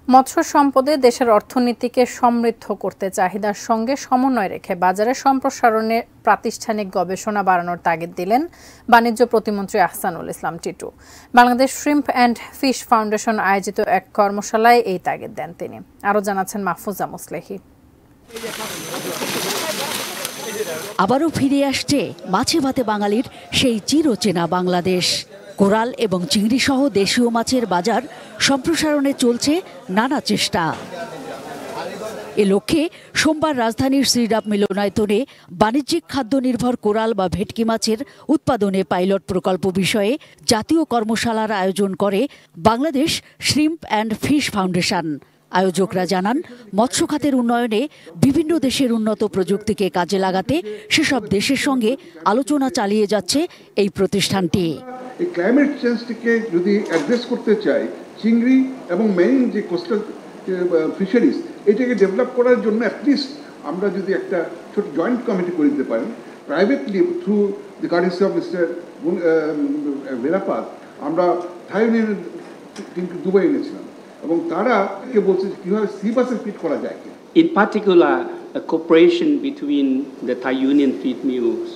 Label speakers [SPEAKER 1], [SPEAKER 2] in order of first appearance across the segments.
[SPEAKER 1] মৎস্য সম্পদে দেশের অর্থনীতিকে সমৃদ্ধ করতে চাহিদার সঙ্গে সমন্বয় রেখে বাজারে সম্প্রসারণে প্রাতিষ্ঠানিক গবেষণা বাড়ানোর তাগিদ দিলেন বাণিজ্য প্রতিমন্ত্রী Ahsanul Islam Titu. Bangladesh shrimp and fish foundation আয়োজিত এক কর্মশালায় এই তাগিদ দেন তিনি। আরও জানাচ্ছেন মাহফুজা মুসলেহি।
[SPEAKER 2] আবারও ফিরে আসছে মাছে ভাতে বাঙালির সেই চিরচেনা বাংলাদেশ। কোরাল এবং চিংড়ি সহ দেশীয় মাছের বাজার সম্প্রসারণে চলছে নানা চেষ্টা। এ লক্ষ্যে সোমবার রাজধানীর শ্রীরাম মিলনায়তনে বাণিজ্যিক খাদ্য নির্ভর কোরাল বা ভেটকি মাছের উৎপাদনে পাইলট প্রকল্প বিষয়ে জাতীয় কর্মশালার আয়োজন করে Bangladesh shrimp and fish foundation. আয়োজকরা জানান, মৎস্য খাতের উন্নয়নে বিভিন্ন দেশের উন্নত প্রযুক্তিকে কাজে লাগাতে সেসব দেশের সঙ্গে আলোচনা চালিয়ে যাচ্ছে এই প্রতিষ্ঠানটি।
[SPEAKER 3] এই ক্লাইমেট চেঞ্জটিকে যদি অ্যাড্রেস করতে চাই, চিংড়ি এবং মেরিন যে কোস্টাল ফিশারিজ এটাকে ডেভেলপ করার জন্য অ্যাটলিস্ট আমরা যদি একটা ছোট জয়েন্ট কমিটি করে দিতে পারি, প্রাইভেটলি থ্রু দি কার্ডিসি অফ মিস্টার ভেরাপাত আমরা থাই ইউনিয়নের টিমকে দুবাই এনেছিলাম এবং তারা বলছে কিভাবে সি বাসের ফিট করা যায়।
[SPEAKER 4] In particular, a cooperation between the Thai Union feed mills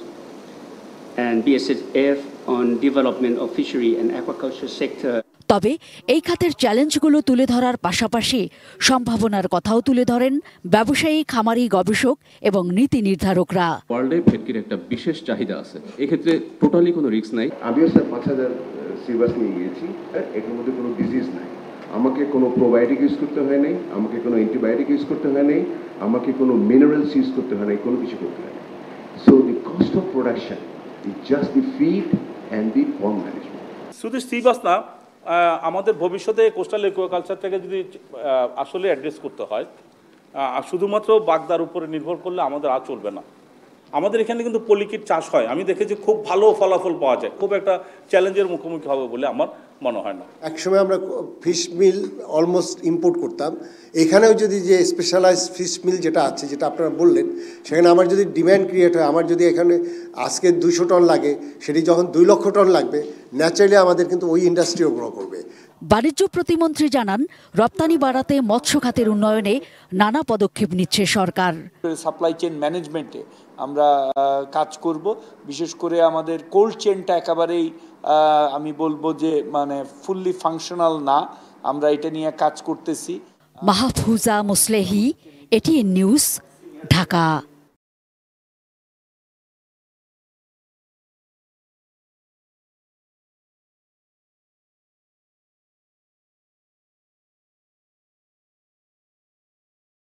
[SPEAKER 4] and BSF on development of fishery and aquaculture sector.
[SPEAKER 2] তবে এই খাতের চ্যালেঞ্জগুলো তুলে ধরার পাশাপাশি সম্ভাবনার কথাও তুলে ধরেন ব্যবসায়ী, খামারি, গবেষক এবং নীতি নির্ধারকরা।
[SPEAKER 5] ওয়ার্ল্ডে ভেটকির একটা বিশেষ চাহিদা আছে, এক্ষেত্রে টোটালি কোনো রিস্ক নাই।
[SPEAKER 6] আমিও স্যার 5000 সিবাস নিয়ে গিয়েছি, এর মধ্যে কোনো ডিজিজ নাই। আমাকে কোনো প্রোবায়োটিক ইউজ করতে হয় নাই, আমাকে কোনো অ্যান্টিবায়োটিক ইউজ করতে হয় নাই, আমাকে কোনো মিনারেলস ইউজ করতে হয় নাই, কোনো কিছু করতে হয় নাই। So the cost of production is just the feed and the pond management.
[SPEAKER 7] শুধু সিবাস না, আমাদের ভবিষ্যতে কোস্টাল একুয়াকালচারটাকে যদি আসলে অ্যাড্রেস করতে হয়, শুধুমাত্র বাগদার উপরে নির্ভর করলে আমাদের আর চলবে না। আমাদের এখানে কিন্তু পলিকিট চাষ হয়, আমি দেখেছি খুব ভালো ফলাফল পাওয়া যায়। খুব একটা চ্যালেঞ্জের মুখোমুখি হবে বলে আমার মনে হয় না।
[SPEAKER 8] একসময় আমরা ফিশ মিল অলমোস্ট ইম্পোর্ট করতাম। এখানেও যদি যে স্পেশালাইজড ফিশ মিল যেটা আছে, যেটা আপনারা বললেন, সেখানে আমার যদি ডিম্যান্ড ক্রিয়েট হয়, আমার যদি এখানে আজকে 200 টন লাগে, সেটি যখন 2 লক্ষ টন লাগবে, ন্যাচারালি আমাদের কিন্তু ওই ইন্ডাস্ট্রিও গ্রো করবে।
[SPEAKER 2] বাণিজ্য প্রতিমন্ত্রী জানান, রপ্তানি বাড়াতে মৎস্য খাতের উন্নয়নে নানা পদক্ষেপ নিচ্ছে সরকার।
[SPEAKER 9] সাপ্লাই চেইন ম্যানেজমেন্টে আমরা কাজ করব, বিশেষ করে আমাদের কোল্ড চেইনটা একেবারেই আমি বলবো যে মানে ফুললি ফাংশনাল না, আমরা এটা নিয়ে কাজ করতেছি।
[SPEAKER 2] Mahfuza Muslehi, ATN news, Dhaka.